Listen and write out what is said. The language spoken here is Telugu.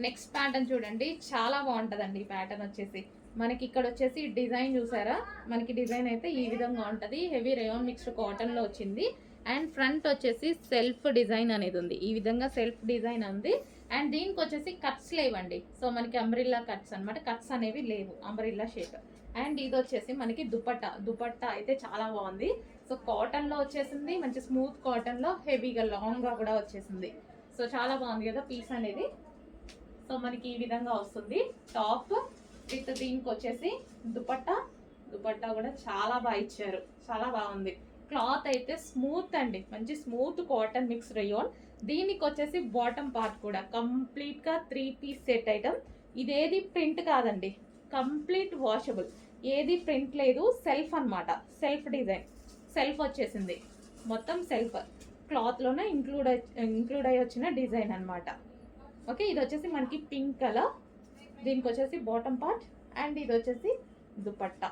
నెక్స్ట్ ప్యాటర్న్ చూడండి, చాలా బాగుంటుందండి ఈ ప్యాటర్న్ వచ్చేసి. మనకి ఇక్కడ వచ్చేసి డిజైన్ చూసారా, మనకి డిజైన్ అయితే ఈ విధంగా ఉంటుంది. హెవీ రేయాన్ మిక్స్డ్ కాటన్లో వచ్చింది. అండ్ ఫ్రంట్ వచ్చేసి సెల్ఫ్ డిజైన్ అనేది ఉంది, ఈ విధంగా సెల్ఫ్ డిజైన్ ఉంది. అండ్ దీనికి వచ్చేసి కట్స్ లేవండి. సో మనకి అంబ్రిల్లా కట్స్ అనమాట, కట్స్ అనేవి లేవు, అంబ్రిల్లా షేప్. అండ్ ఇది వచ్చేసి మనకి దుపట్టా అయితే చాలా బాగుంది. సో కాటన్లో వచ్చేసింది, మంచి స్మూత్ కాటన్లో హెవీగా లాంగ్గా కూడా వచ్చేసింది. సో చాలా బాగుంది కదా పీస్ అనేది. సో మనకి ఈ విధంగా వస్తుంది టాప్ విత్ దీనికి వచ్చేసి దుపట్టా కూడా చాలా బాగా ఇచ్చారు, చాలా బాగుంది. క్లాత్ అయితే స్మూత్ అండి, మంచి స్మూత్ కాటన్ మిక్స్ రేయాన్. దీనికి వచ్చేసి బాటమ్ పార్ట్ కూడా కంప్లీట్గా 3 పీస్ సెట్ ఐటమ్. ఇదేది ప్రింట్ కాదండి, కంప్లీట్ వాషబుల్, ఏది ప్రింట్ లేదు, సెల్ఫ్ అనమాట, సెల్ఫ్ డిజైన్, సెల్ఫ్ వచ్చేసింది మొత్తం సెల్ఫ్ క్లాత్లోనే ఇంక్లూడ్ అయ్యి వచ్చిన డిజైన్ అనమాట. ఓకే, ఇది వచ్చేసి మనకి పింక్ కలర్, దీనికి వచ్చేసి బాటమ్ పార్ట్, అండ్ ఇది వచ్చేసి దుపట్టా.